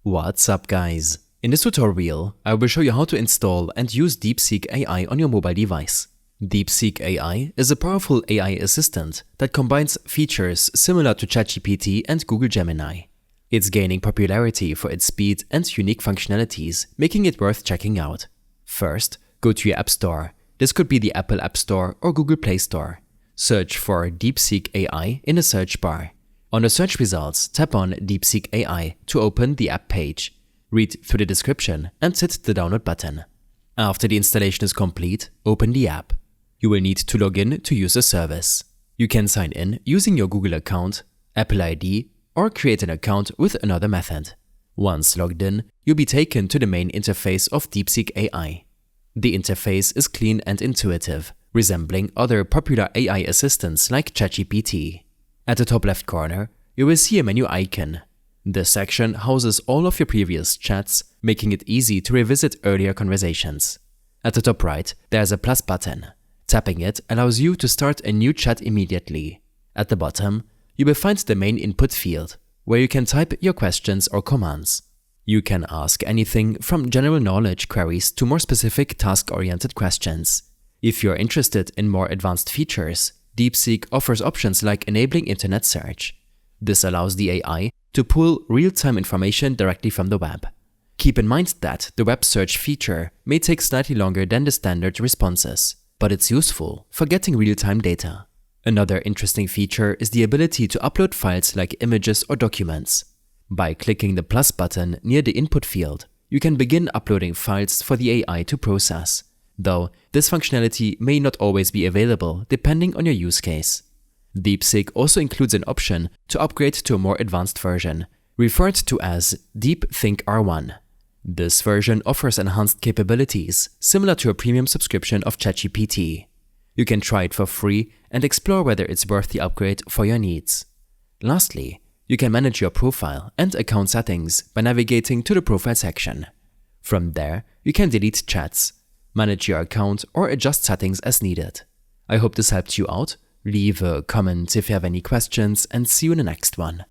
What's up guys? In this tutorial, I will show you how to install and use DeepSeek AI on your mobile device. DeepSeek AI is a powerful AI assistant that combines features similar to ChatGPT and Google Gemini. It's gaining popularity for its speed and unique functionalities, making it worth checking out. First, go to your App Store. This could be the Apple App Store or Google Play Store. Search for DeepSeek AI in the search bar. On the search results, tap on DeepSeek AI to open the app page. Read through the description and hit the download button. After the installation is complete, open the app. You will need to log in to use the service. You can sign in using your Google account, Apple ID, or create an account with another method. Once logged in, you'll be taken to the main interface of DeepSeek AI. The interface is clean and intuitive, resembling other popular AI assistants like ChatGPT. At the top left corner, you will see a menu icon. This section houses all of your previous chats, making it easy to revisit earlier conversations. At the top right, there's a plus button. Tapping it allows you to start a new chat immediately. At the bottom, you will find the main input field, where you can type your questions or commands. You can ask anything from general knowledge queries to more specific task-oriented questions. If you're interested in more advanced features, DeepSeek offers options like enabling internet search. This allows the AI to pull real-time information directly from the web. Keep in mind that the web search feature may take slightly longer than the standard responses, but it's useful for getting real-time data. Another interesting feature is the ability to upload files like images or documents. By clicking the plus button near the input field, you can begin uploading files for the AI to process. Though this functionality may not always be available depending on your use case. DeepSeek also includes an option to upgrade to a more advanced version, referred to as DeepThink R1. This version offers enhanced capabilities similar to a premium subscription of ChatGPT. You can try it for free and explore whether it's worth the upgrade for your needs. Lastly, you can manage your profile and account settings by navigating to the profile section. From there, you can delete chats, manage your account, or adjust settings as needed. I hope this helped you out. Leave a comment if you have any questions and see you in the next one.